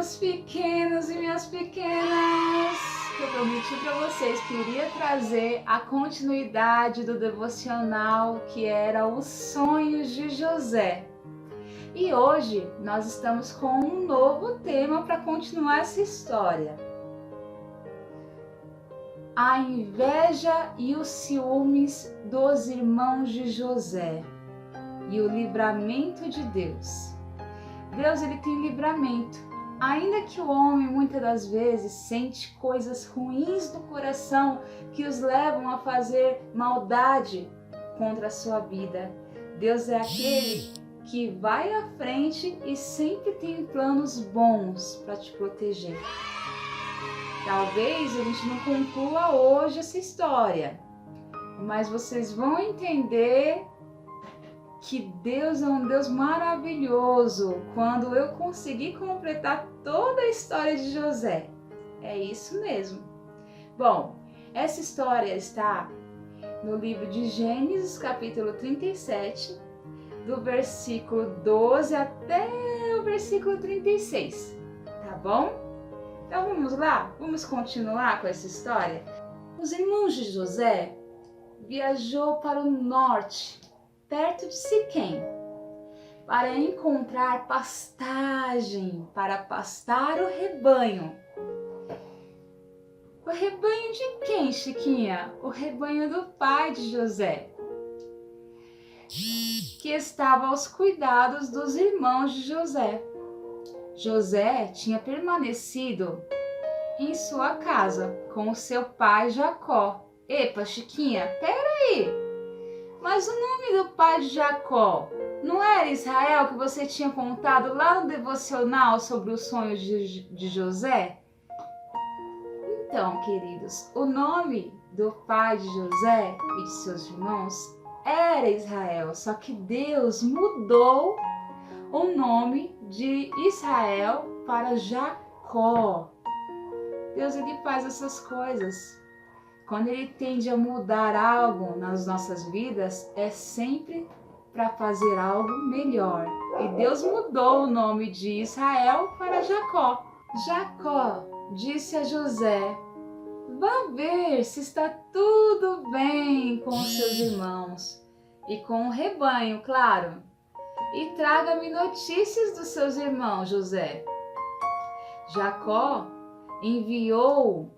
meus pequenos e minhas pequenas! Eu prometi para vocês que iria trazer a continuidade do devocional que era Os Sonhos de José. E hoje nós estamos com um novo tema para continuar essa história. A inveja e os ciúmes dos irmãos de José e o livramento de Deus. Deus, ele tem livramento. Ainda que o homem muitas das vezes sente coisas ruins no coração que os levam a fazer maldade contra a sua vida, Deus é aquele que vai à frente e sempre tem planos bons para te proteger. Talvez a gente não conclua hoje essa história, mas vocês vão entender que Deus é um Deus maravilhoso quando eu conseguir completar toda a história de José. É isso mesmo. Bom, essa história está no livro de Gênesis, capítulo 37, do versículo 12 até o versículo 36, tá bom? Então vamos lá? Vamos continuar com essa história? Os irmãos de José viajou para o norte, perto de Siquém, para encontrar pastagem, para pastar o rebanho. O rebanho de quem, Chiquinha? O rebanho do pai de José, que estava aos cuidados dos irmãos de José. José tinha permanecido em sua casa com o seu pai Jacó. Epa, Chiquinha, peraí! Mas o nome do pai de Jacó não era Israel que você tinha contado lá no devocional sobre os sonhos de José? Então, queridos, o nome do pai de José e de seus irmãos era Israel, só que Deus mudou o nome de Israel para Jacó. Deus, ele faz essas coisas. Quando ele tende a mudar algo nas nossas vidas, é sempre para fazer algo melhor. E Deus mudou o nome de Israel para Jacó. Jacó disse a José: vá ver se está tudo bem com os seus irmãos e com o rebanho, claro. E traga-me notícias dos seus irmãos, José. Jacó enviou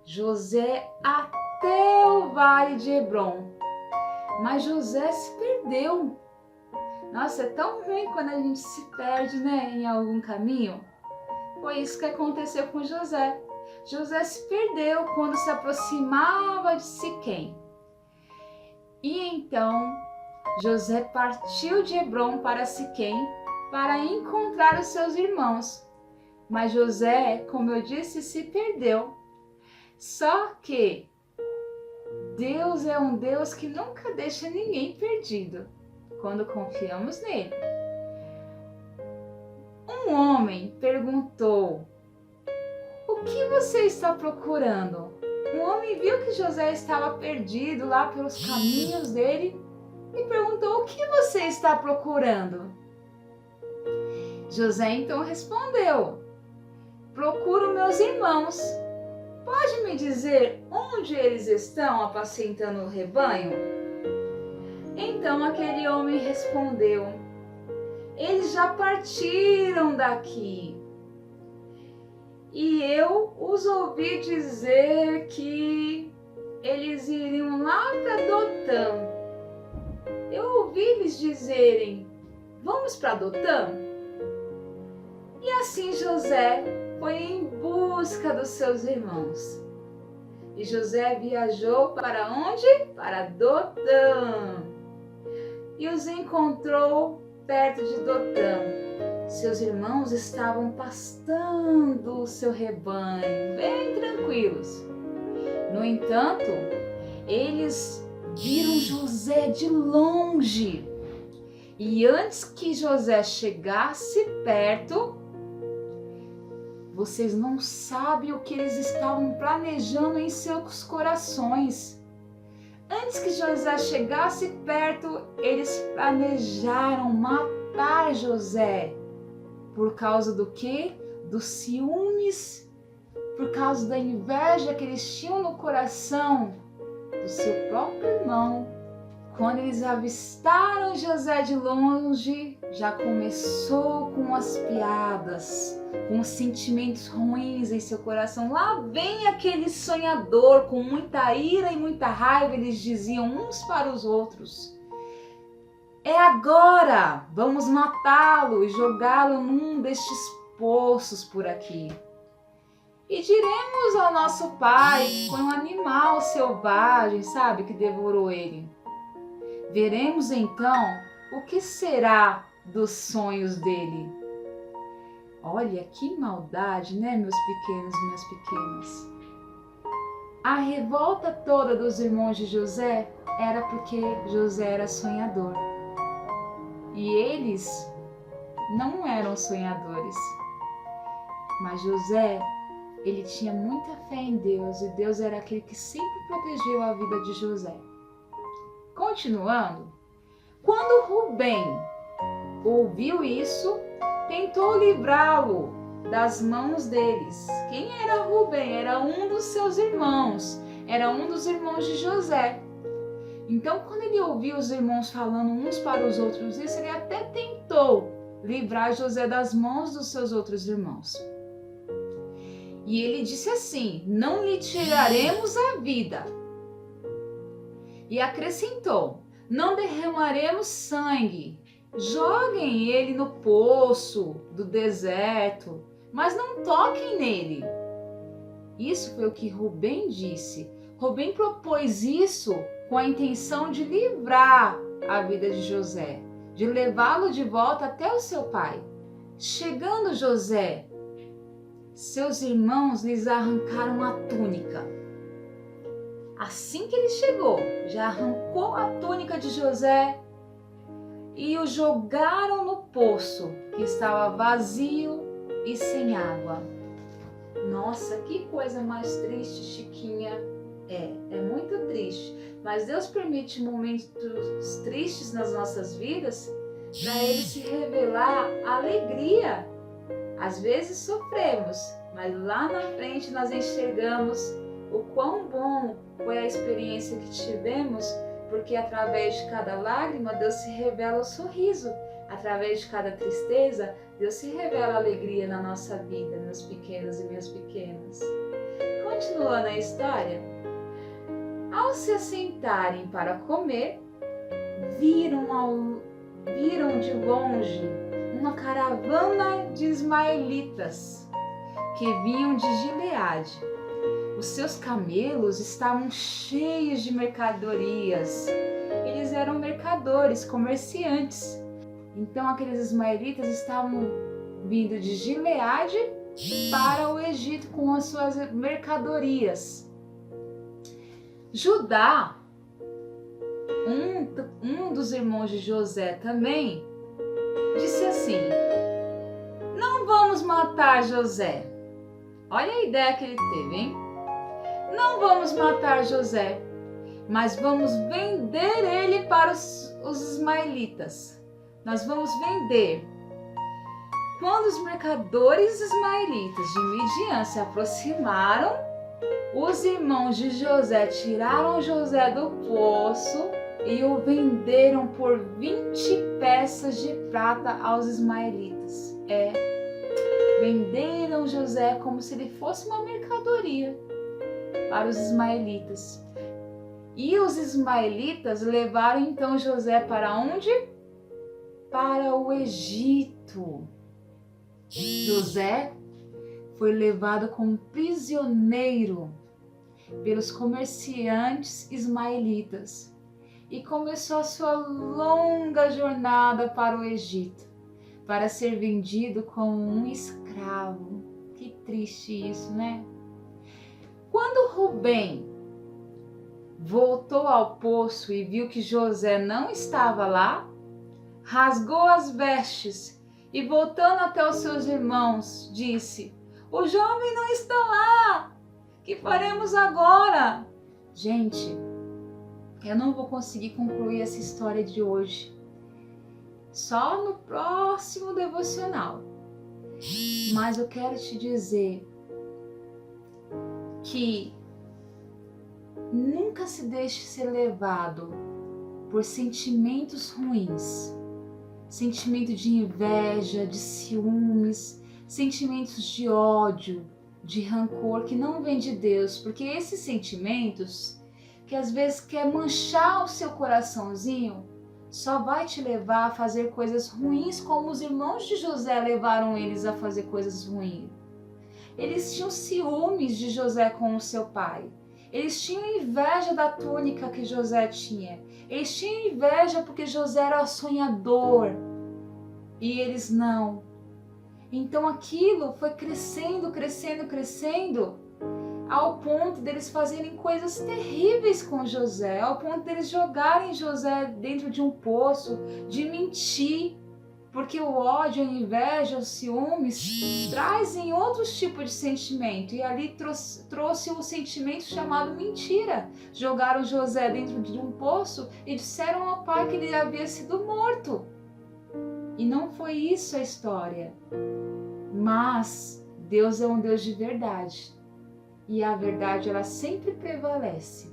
José até o vale de Hebrom, mas José se perdeu. Nossa, é tão ruim quando a gente se perde, né, em algum caminho. Foi isso que aconteceu com José. José se perdeu quando se aproximava de Siquém. E então José partiu de Hebrom para Siquém para encontrar os seus irmãos. Mas José, como eu disse, se perdeu. Só que Deus é um Deus que nunca deixa ninguém perdido quando confiamos nele. Um homem perguntou: o que você está procurando? Um homem viu que José estava perdido lá pelos caminhos dele e perguntou: o que você está procurando? José então respondeu: procuro meus irmãos. Pode me dizer onde eles estão apacentando o rebanho? Então aquele homem respondeu: eles já partiram daqui. E eu os ouvi dizer que eles iriam lá para Dotã. Eu ouvi eles dizerem: vamos para Dotã? E assim José foi em busca dos seus irmãos. E José viajou para onde? Para Dotã. E os encontrou perto de Dotã. Seus irmãos estavam pastando o seu rebanho, bem tranquilos. No entanto, eles viram José de longe. E antes que José chegasse perto, vocês não sabem o que eles estavam planejando em seus corações. Antes que José chegasse perto, eles planejaram matar José. Por causa do quê? dos ciúmes, por causa da inveja que eles tinham no coração do seu próprio irmão, quando eles avistaram José de longe, já começou com as piadas, com os sentimentos ruins em seu coração. Lá vem aquele sonhador, com muita ira e muita raiva, eles diziam uns para os outros: é agora, vamos matá-lo e jogá-lo num destes poços por aqui. E diremos ao nosso pai, foi um animal selvagem, sabe, que devorou ele. Veremos então o que será dos sonhos dele. Olha que maldade, né, meus pequenos e minhas pequenas? A revolta toda dos irmãos de José era porque José era sonhador. E eles não eram sonhadores. Mas José, ele tinha muita fé em Deus e Deus era aquele que sempre protegeu a vida de José. Continuando, quando Rubem ouviu isso, tentou livrá-lo das mãos deles. Quem era Rubem? Era um dos seus irmãos, era um dos irmãos de José. Então, quando ele ouviu os irmãos falando uns para os outros isso, ele até tentou livrar José das mãos dos seus outros irmãos. E ele disse assim: não lhe tiraremos a vida. E acrescentou: não derramaremos sangue. Joguem ele no poço do deserto, mas não toquem nele. Isso foi o que Rubem disse. Rubem propôs isso com a intenção de livrar a vida de José, de levá-lo de volta até o seu pai. Chegando José, seus irmãos lhes arrancaram a túnica. Assim que ele chegou, já arrancou a túnica de José e o jogaram no poço, que estava vazio e sem água. Nossa, que coisa mais triste, Chiquinha. É muito triste. Mas Deus permite momentos tristes nas nossas vidas para Ele se revelar a alegria. Às vezes sofremos, mas lá na frente nós enxergamos o quão bom foi a experiência que tivemos, porque através de cada lágrima Deus se revela o sorriso. Através de cada tristeza, Deus se revela a alegria na nossa vida, meus pequenos e minhas pequenas. Continuando a história, ao se assentarem para comer, viram de longe uma caravana de ismaelitas que vinham de Gileade. Os seus camelos estavam cheios de mercadorias. Eles eram mercadores, comerciantes. Então aqueles ismaelitas estavam vindo de Gileade para o Egito com as suas mercadorias. Judá, um dos irmãos de José também, disse assim: não vamos matar José. Olha a ideia que ele teve, hein? Não vamos matar José, mas vamos vender ele para os ismaelitas. Nós vamos vender. Quando os mercadores ismaelitas de Midian se aproximaram, os irmãos de José tiraram José do poço e o venderam por 20 peças de prata aos ismaelitas. Venderam José como se ele fosse uma mercadoria para os ismaelitas. E os ismaelitas levaram então José para onde? Para o Egito. José foi levado como prisioneiro pelos comerciantes ismaelitas e começou a sua longa jornada para o Egito, para ser vendido como um escravo. Que triste isso, né? Quando Rubem voltou ao poço e viu que José não estava lá, rasgou as vestes e, voltando até os seus irmãos, disse: o jovem não está lá, que faremos agora? Gente, eu não vou conseguir concluir essa história de hoje, só no próximo devocional. Mas eu quero te dizer que nunca se deixe ser levado por sentimentos ruins, sentimento de inveja, de ciúmes, sentimentos de ódio, de rancor que não vem de Deus, porque esses sentimentos que às vezes quer manchar o seu coraçãozinho, só vai te levar a fazer coisas ruins, como os irmãos de José levaram eles a fazer coisas ruins. Eles tinham ciúmes de José com o seu pai. Eles tinham inveja da túnica que José tinha. Eles tinham inveja porque José era sonhador e eles não. Então aquilo foi crescendo, crescendo, crescendo, ao ponto deles fazerem coisas terríveis com José, ao ponto deles jogarem José dentro de um poço, de mentir, porque o ódio, a inveja, os ciúmes trazem outros tipos de sentimento, e ali trouxe o sentimento chamado mentira. Jogaram José dentro de um poço e disseram ao pai que ele havia sido morto. E não foi isso a história. Mas Deus é um Deus de verdade. E a verdade, ela sempre prevalece.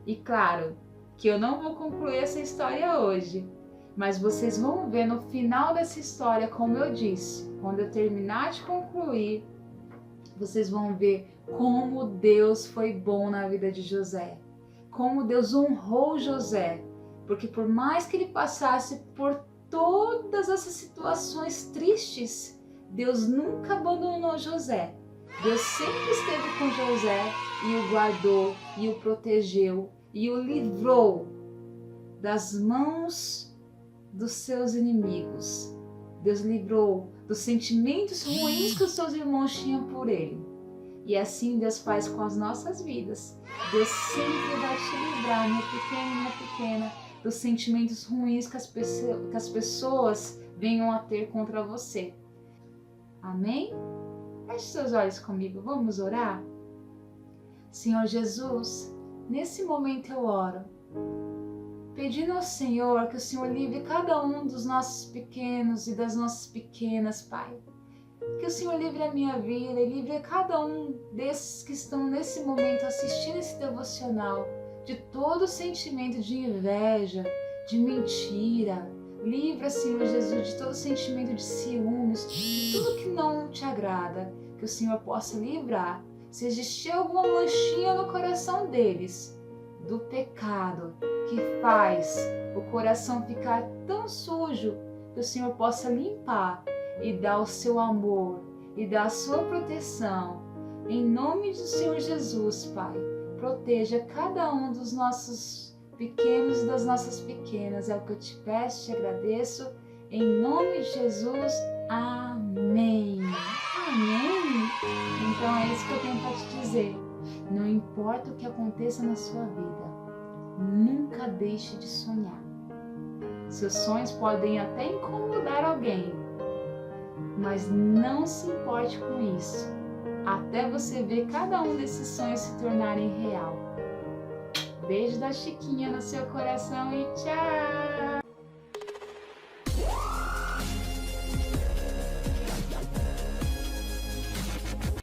E claro que eu não vou concluir essa história hoje, mas vocês vão ver no final dessa história, como eu disse, quando eu terminar de concluir, vocês vão ver como Deus foi bom na vida de José, como Deus honrou José, porque por mais que ele passasse por todas essas situações tristes, Deus nunca abandonou José. Deus sempre esteve com José e o guardou, e o protegeu, e o livrou das mãos dos seus inimigos. Deus livrou dos sentimentos ruins que os seus irmãos tinham por ele. E assim Deus faz com as nossas vidas. Deus sempre vai te livrar, minha pequena, dos sentimentos ruins que as pessoas venham a ter contra você. Amém? Feche seus olhos comigo, vamos orar? Senhor Jesus, nesse momento eu oro, pedindo ao Senhor que o Senhor livre cada um dos nossos pequenos e das nossas pequenas, Pai. Que o Senhor livre a minha vida e livre a cada um desses que estão nesse momento assistindo esse devocional de todo sentimento de inveja, de mentira. Livra, Senhor Jesus, de todo sentimento de ciúmes, de tudo que não te agrada, que o Senhor possa livrar. Se existir alguma manchinha no coração deles, do pecado que faz o coração ficar tão sujo, que o Senhor possa limpar e dar o seu amor e dar a sua proteção. Em nome do Senhor Jesus, Pai, proteja cada um dos nossos pequenos e das nossas pequenas. É o que eu te peço, te agradeço. Em nome de Jesus, amém. Amém? Então é isso que eu tenho para te dizer. Não importa o que aconteça na sua vida, nunca deixe de sonhar. Seus sonhos podem até incomodar alguém, mas não se importe com isso, até você ver cada um desses sonhos se tornarem real. Beijo da Chiquinha no seu coração e tchau!